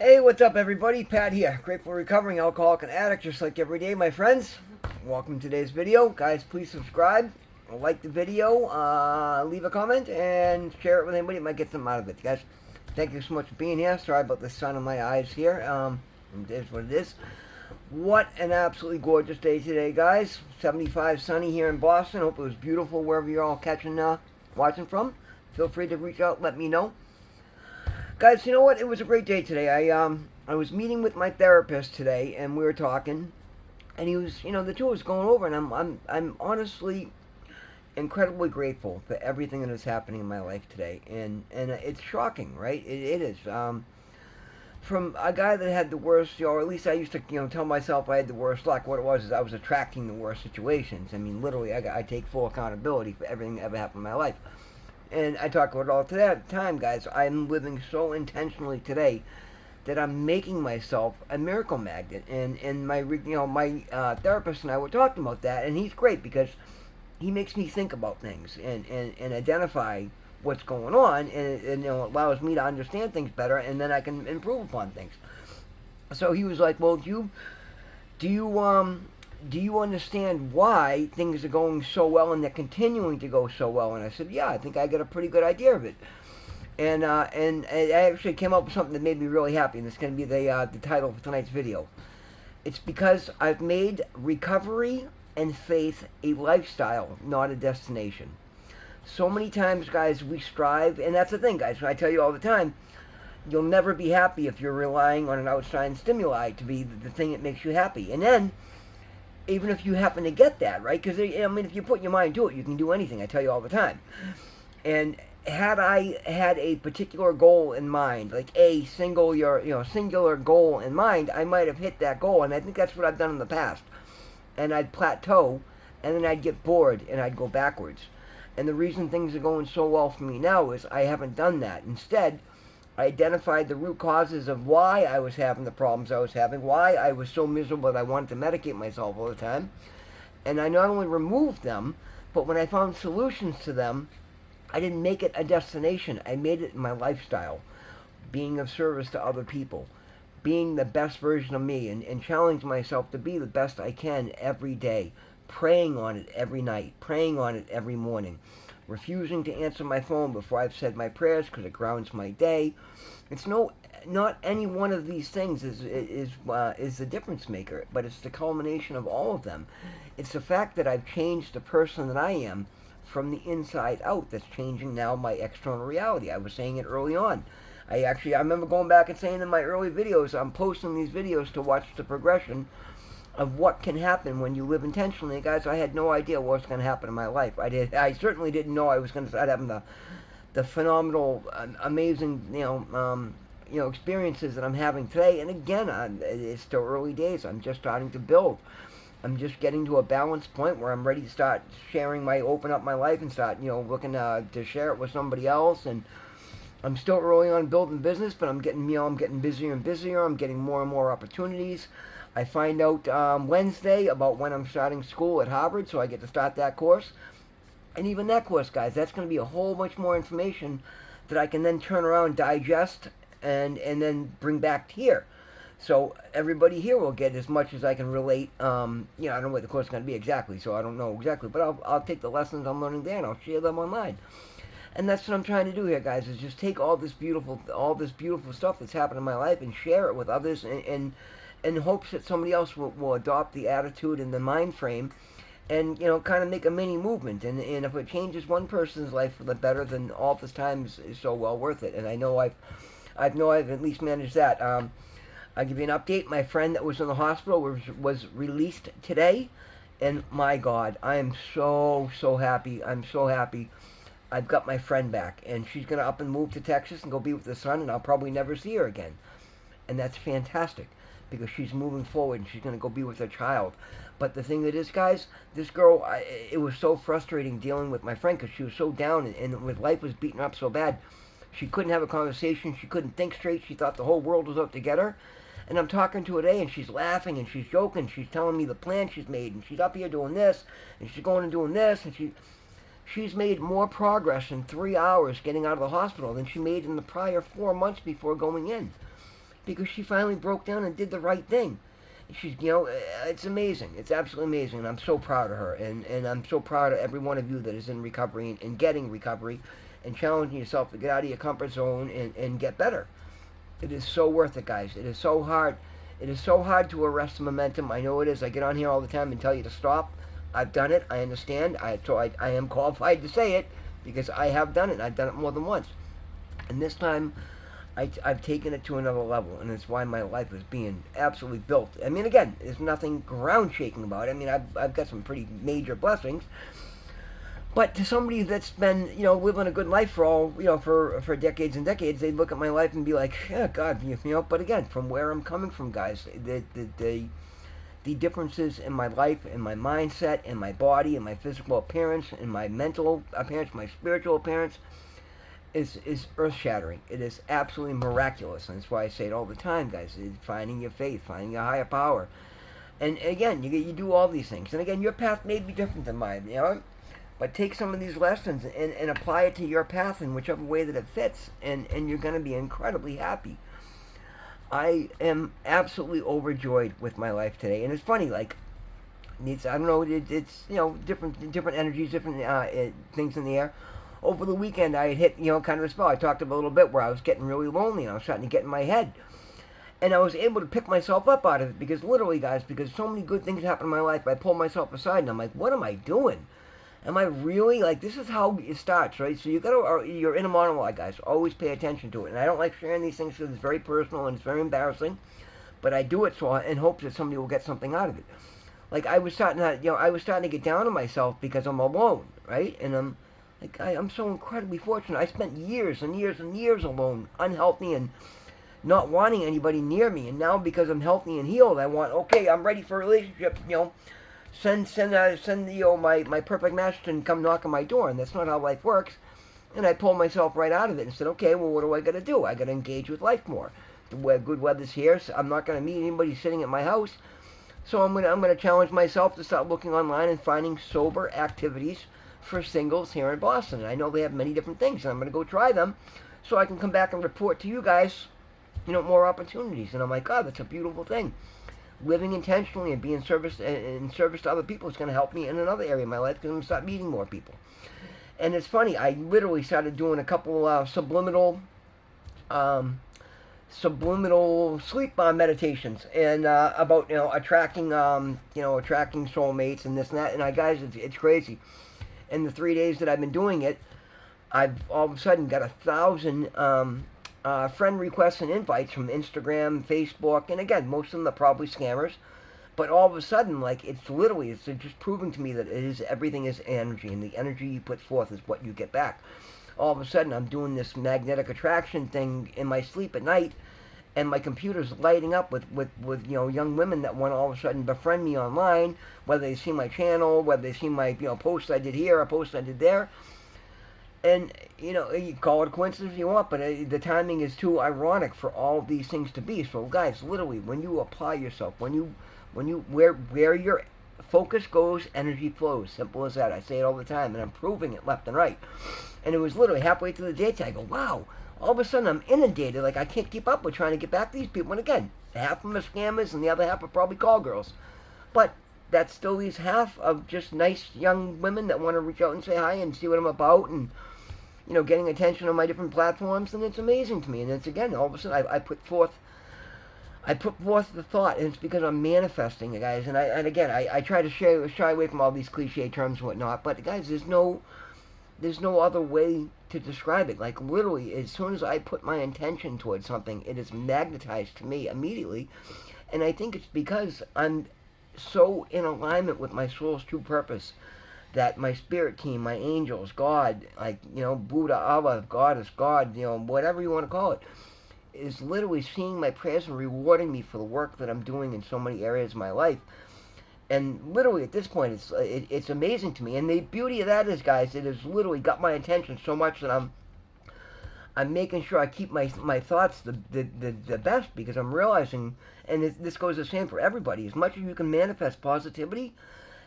Hey, what's up, everybody? Pat here. Grateful recovering alcoholic and addict, just like every day, my friends. Welcome to today's video. Guys, please subscribe, like the video, leave a comment, and share it with anybody that might get something out of it. Guys, thank you so much for being here. Sorry about the sun in my eyes here. It is what it is. What an absolutely gorgeous day today, guys. 75 sunny here in Boston. Hope it was beautiful wherever you're all watching from. Feel free to reach out, let me know. Guys, you know what? It was a great day today. I was meeting with my therapist today, and we were talking, and he was, the two of us going over, and I'm honestly incredibly grateful for everything that is happening in my life today, and it's shocking, right? It is. From a guy that had the worst, or at least I used to, tell myself I had the worst luck. What it was is I was attracting the worst situations. I mean, literally, I take full accountability for everything that ever happened in my life. And I talk about it all the time, guys. I'm living so intentionally today that I'm making myself a miracle magnet. And my therapist and I were talking about that, and he's great because he makes me think about things and identify what's going on, and allows me to understand things better, and then I can improve upon things. So he was like, "Well, do you understand why things are going so well and they're continuing to go so well?" And I said, "Yeah, I think I got a pretty good idea of it." And I actually came up with something that made me really happy, and it's going to be the title for tonight's video. It's because I've made recovery and faith a lifestyle, not a destination. So many times, guys, we strive, and that's the thing, guys, I tell you all the time, you'll never be happy if you're relying on an outside stimuli to be the thing that makes you happy. And then, even if you happen to get that, right? Because, if you put your mind to it, you can do anything, I tell you all the time. And had I had a particular goal in mind, like a singular goal in mind, I might have hit that goal, and I think that's what I've done in the past. And I'd plateau, and then I'd get bored, and I'd go backwards. And the reason things are going so well for me now is I haven't done that. Instead, I identified the root causes of why I was having the problems I was having, why I was so miserable that I wanted to medicate myself all the time. And I not only removed them, but when I found solutions to them, I didn't make it a destination. I made it my lifestyle. Being of service to other people. Being the best version of me, and challenge myself to be the best I can every day. Praying on it every night. Praying on it every morning. Refusing to answer my phone before I've said my prayers because it grounds my day. It's not any one of these things is the difference maker, but it's the culmination of all of them. It's the fact that I've changed the person that I am from the inside out that's changing now my external reality. I was saying it early on. I remember going back and saying in my early videos, I'm posting these videos to watch the progression of what can happen when you live intentionally. Guys, I had no idea what was going to happen in my life. I certainly didn't know I was going to start having the phenomenal, amazing, experiences that I'm having today. And again, it's still early days. I'm just starting to build. I'm just getting to a balance point where I'm ready to start open up my life and start, looking to share it with somebody else. And I'm still early on building business, but I'm getting busier and busier. I'm getting more and more opportunities. I find out Wednesday about when I'm starting school at Harvard, so I get to start that course. And even that course, guys, that's going to be a whole bunch more information that I can then turn around, digest, and then bring back here. So everybody here will get as much as I can relate. I don't know what the course is going to be exactly, so I don't know exactly. But I'll take the lessons I'm learning there, and I'll share them online. And that's what I'm trying to do here, guys, is just take all this beautiful stuff that's happened in my life and share it with others, and in hopes that somebody else will adopt the attitude and the mind frame and, kind of make a mini movement. And if it changes one person's life for the better, then all this time is so well worth it. And I know I've at least managed that. I'll give you an update. My friend that was in the hospital was released today. And my God, I am so happy. I'm so happy. I've got my friend back. And she's going to up and move to Texas and go be with the son. And I'll probably never see her again. And that's fantastic, because she's moving forward and she's going to go be with her child. But the thing that is, guys, this girl, it was so frustrating dealing with my friend because she was so down and with life was beating her up so bad. She couldn't have a conversation. She couldn't think straight. She thought the whole world was out to get her. And I'm talking to her today, and she's laughing and she's joking. She's telling me the plan she's made, and she's up here doing this, and she's going and doing this, and she's made more progress in 3 hours getting out of the hospital than she made in the prior 4 months before going in. because she finally broke down and did the right thing. She's, it's amazing. It's absolutely amazing. And I'm so proud of her. And I'm so proud of every one of you that is in recovery and getting recovery and challenging yourself to get out of your comfort zone and get better. It is so worth it, guys. It is so hard. It is so hard to arrest the momentum. I know it is. I get on here all the time and tell you to stop. I've done it. I understand. I am qualified to say it because I have done it. I've done it more than once. And this time, I've taken it to another level, and it's why my life is being absolutely built. I mean, again, there's nothing ground shaking about it. I mean, I've got some pretty major blessings. But to somebody that's been, living a good life for all, for decades and decades, they look at my life and be like, yeah, God, But again, from where I'm coming from, guys, the differences in my life, in my mindset, in my body, in my physical appearance, in my mental appearance, my spiritual appearance, is earth-shattering. It is absolutely miraculous, and that's why I say it all the time, guys. It's finding your faith, finding your higher power. And again, you do all these things. And again, your path may be different than mine, But take some of these lessons and apply it to your path in whichever way that it fits, and you're going to be incredibly happy. I am absolutely overjoyed with my life today. And it's funny, like, I don't know, it's, different energies, different things in the air. Over the weekend, I had hit, kind of a spell. I talked about a little bit where I was getting really lonely, and I was starting to get in my head. And I was able to pick myself up out of it because literally, guys, because so many good things happen in my life, I pull myself aside, and I'm like, what am I doing? Am I really, this is how it starts, right? So you're in a monologue, guys. Always pay attention to it. And I don't like sharing these things because it's very personal and it's very embarrassing. But I do it in hopes that somebody will get something out of it. Like, I was starting to get down on myself because I'm alone, right? And I'm so incredibly fortunate. I spent years and years and years alone, unhealthy and not wanting anybody near me. And now because I'm healthy and healed, I'm ready for a relationship, Send my perfect match to come knock on my door, and that's not how life works. And I pulled myself right out of it and said, okay, well, what do I got to do? I got to engage with life more. The good weather's here, so I'm not going to meet anybody sitting at my house. So I'm gonna challenge myself to start looking online and finding sober activities for singles here in Boston. And I know they have many different things, and I'm gonna go try them so I can come back and report to you guys, more opportunities. And I'm like, God, that's a beautiful thing. Living intentionally and being in service to other people is going to help me in another area of my life because I'm going to start meeting more people. And it's funny, I literally started doing a couple subliminal sleep meditations and about attracting soulmates and this and that. And guys, it's crazy. In the 3 days that I've been doing it, I've all of a sudden got 1,000 friend requests and invites from Instagram, Facebook, and again, most of them are probably scammers. But all of a sudden, it's just proving to me that everything is energy, and the energy you put forth is what you get back. All of a sudden, I'm doing this magnetic attraction thing in my sleep at night, and my computer's lighting up with young women that want to all of a sudden befriend me online, whether they see my channel, whether they see my post I did here, a post I did there. And, you call it a coincidence if you want, but the timing is too ironic for all of these things to be. So, guys, literally, when you apply yourself, where your focus goes, energy flows. Simple as that. I say it all the time, and I'm proving it left and right. And it was literally halfway through the day, I go, wow, all of a sudden I'm inundated. I can't keep up with trying to get back to these people. And again, half of them are scammers, and the other half are probably call girls. But that still leaves half of just nice young women that want to reach out and say hi and see what I'm about and getting attention on my different platforms, and it's amazing to me. And it's again, all of a sudden, I put forth the thought, and it's because I'm manifesting it, guys. And I try to shy away from all these cliche terms and whatnot. But guys, there's no other way to describe it. Literally, as soon as I put my intention towards something, it is magnetized to me immediately. And I think it's because I'm so in alignment with my soul's true purpose that my spirit team, my angels, God, Buddha, Allah, Goddess, God, whatever you want to call it, is literally seeing my prayers and rewarding me for the work that I'm doing in so many areas of my life. And literally at this point, it's amazing to me. And the beauty of that is, guys, it has literally got my attention so much that I'm making sure I keep my thoughts the best, because I'm realizing, and this goes the same for everybody, as much as you can manifest positivity,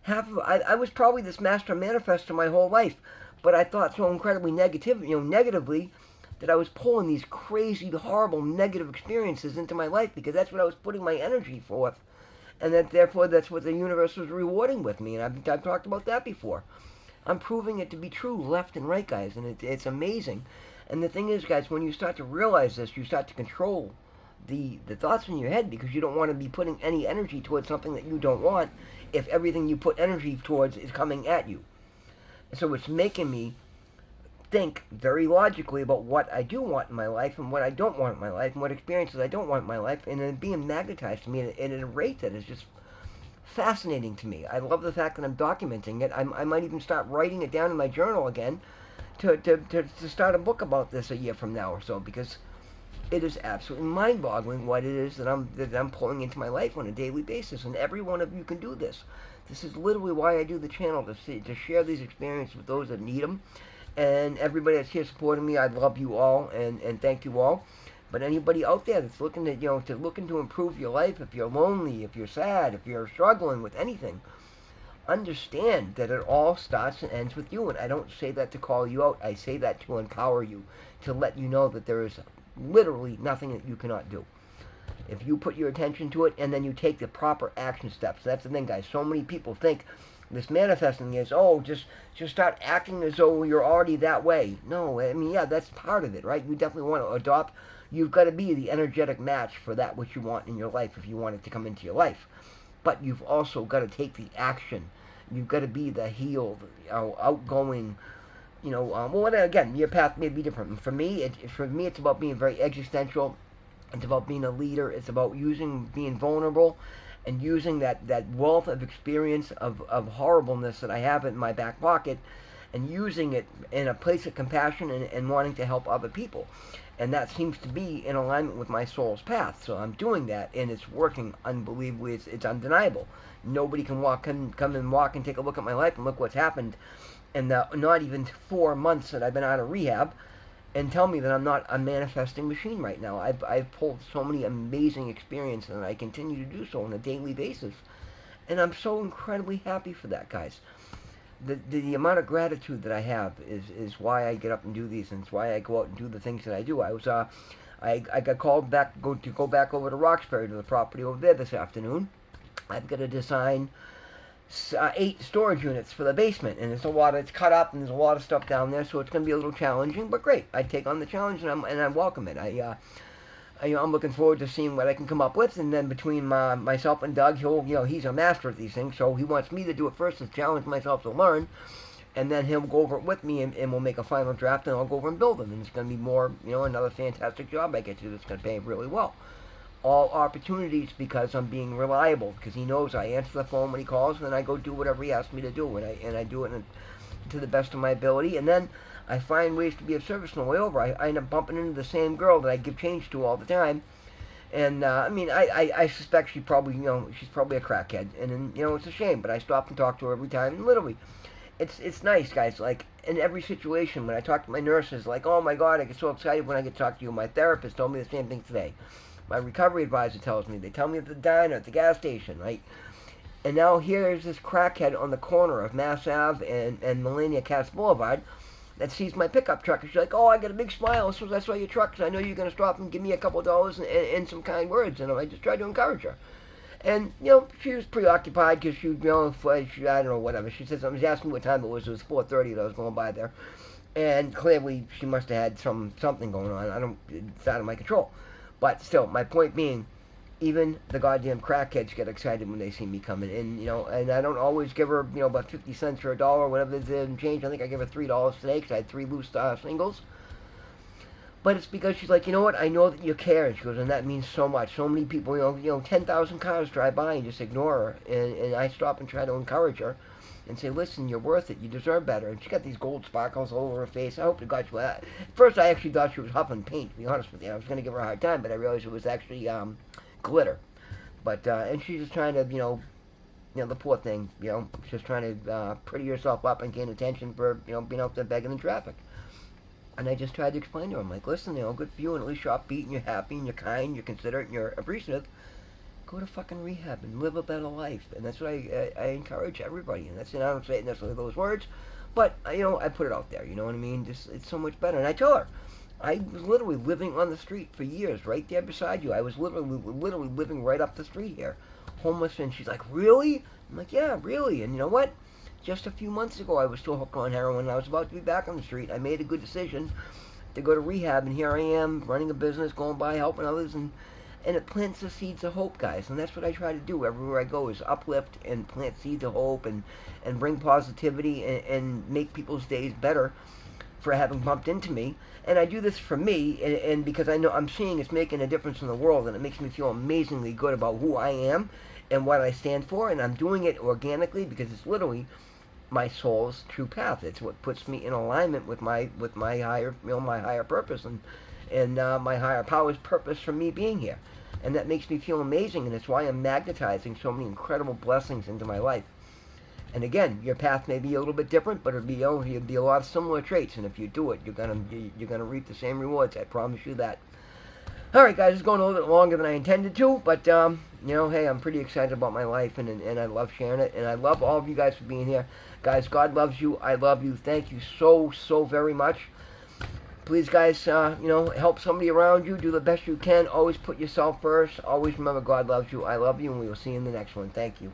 I was probably this master manifester my whole life, but I thought so incredibly negatively that I was pulling these crazy, horrible, negative experiences into my life because that's what I was putting my energy forth, and that therefore that's what the universe was rewarding with me. And I've talked about that before. I'm proving it to be true, left and right, guys, and it's amazing. And the thing is, guys, when you start to realize this, you start to control the thoughts in your head because you don't want to be putting any energy towards something that you don't want if everything you put energy towards is coming at you. So it's making me think very logically about what I do want in my life and what I don't want in my life and what experiences I don't want in my life, and then being magnetized to me at a rate that is just fascinating to me. I love the fact that I'm documenting it. I might even start writing it down in my journal again to start a book about this a year from now or so, because it is absolutely mind-boggling what it is that I'm pulling into my life on a daily basis, and every one of you can do this. This is literally why I do the channel, to share these experiences with those that need them. And everybody that's here supporting me, I love you all and thank you all. But anybody out there that's looking to improve your life, if you're lonely, if you're sad, if you're struggling with anything, understand that it all starts and ends with you. And I don't say that to call you out. I say that to empower you, to let you know that there is literally nothing that you cannot do. If you put your attention to it and then you take the proper action steps. That's the thing, guys. So many people think this manifesting is, just start acting as though you're already that way. No, I mean, yeah, that's part of it, right? You definitely want to adopt. You've got to be the energetic match for that which you want in your life if you want it to come into your life. But you've also got to take the action. You've got to be the healed, outgoing, again, your path may be different. For me, it's about being very existential. It's about being a leader. It's about being vulnerable and using that wealth of experience of horribleness that I have in my back pocket and using it in a place of compassion and wanting to help other people. And that seems to be in alignment with my soul's path. So I'm doing that, and it's working unbelievably. It's undeniable. Nobody can come and walk and take a look at my life and look what's happened in the not even 4 months that I've been out of rehab and tell me that I'm not a manifesting machine right now. I've pulled so many amazing experiences, and I continue to do so on a daily basis. And I'm so incredibly happy for that, guys. The amount of gratitude that I have is why I get up and do these, and it's why I go out and do the things that I do. I got called back to go back over to Roxbury to the property over there this afternoon. I've got to design 8 storage units for the basement, and it's cut up, and there's a lot of stuff down there, so it's going to be a little challenging, but great. I take on the challenge, and I welcome it. I'm looking forward to seeing what I can come up with, and then between myself and Doug, he's a master at these things, so he wants me to do it first to challenge myself to learn, and then he'll go over it with me, and we'll make a final draft, and I'll go over and build them, and it's going to be more, another fantastic job I get to that's going to pay really well. All opportunities because I'm being reliable, because he knows I answer the phone when he calls, and then I go do whatever he asks me to do, and I do it to the best of my ability, and then I find ways to be of service on the way over. I end up bumping into the same girl that I give change to all the time, and I suspect she's probably a crackhead, and it's a shame, but I stop and talk to her every time, and literally, it's nice, guys. Like in every situation, when I talk to my nurses, like, oh my God, I get so excited when I get to talk to you. My therapist told me the same thing today. My recovery advisor tells me. They tell me at the diner, at the gas station, right? And now here's this crackhead on the corner of Mass Ave and Melania Cass Boulevard that sees my pickup truck. And she's like, oh, I got a big smile as soon as I saw your truck, because I know you're going to stop and give me a couple of dollars and some kind words. And I just tried to encourage her. And, she was preoccupied because she, I don't know, whatever. She said something. She asked me what time it was. It was 4:30 that I was going by there. And clearly she must have had something going on. It's out of my control. But still, my point being, even the goddamn crackheads get excited when they see me coming in, and I don't always give her, about 50 cents or $1 or whatever it is in change. I think I gave her $3 today because I had 3 loose singles. But it's because she's like, you know what, I know that you care. She goes, and that means so much. So many people, 10,000 cars drive by and just ignore her. And I stop and try to encourage her and say, listen, you're worth it. You deserve better. And she got these gold sparkles all over her face. I hope to God she was. At first, I actually thought she was huffing paint, to be honest with you. I was going to give her a hard time, but I realized it was actually glitter. But, and she's just trying to, the poor thing, she's just trying to pretty herself up and gain attention for, being out there begging in traffic. And I just tried to explain to her, I'm like, listen, good for you, and at least you're upbeat, and you're happy, and you're kind, you're considerate, and you're appreciative. Go to fucking rehab and live a better life. And that's what I encourage everybody. And I don't say it necessarily those words, but, I put it out there, you know what I mean? Just, it's so much better. And I tell her, I was literally living on the street for years, right there beside you. I was literally living right up the street here, homeless. And she's like, "Really?" I'm like, "Yeah, really." And you know what? Just a few months ago, I was still hooked on heroin. I was about to be back on the street. I made a good decision to go to rehab, and here I am running a business, going by, helping others, and it plants the seeds of hope, guys. And that's what I try to do everywhere I go, is uplift and plant seeds of hope, and bring positivity, and make people's days better for having bumped into me. And I do this for me, and because I know I'm seeing it's making a difference in the world, and it makes me feel amazingly good about who I am and what I stand for. And I'm doing it organically because it's literally my soul's true path. It's what puts me in alignment with my higher, my higher purpose, and my higher power's purpose for me being here. And that makes me feel amazing, and it's why I'm magnetizing so many incredible blessings into my life. And again, your path may be a little bit different, but it'll be a lot of similar traits. And if you do it, you're gonna reap the same rewards. I promise you that. All right, guys, it's going a little bit longer than I intended to, but hey, I'm pretty excited about my life, and I love sharing it, and I love all of you guys for being here, guys. God loves you. I love you. Thank you so very much. Please, guys, help somebody around you. Do the best you can. Always put yourself first. Always remember, God loves you. I love you, and we will see you in the next one. Thank you.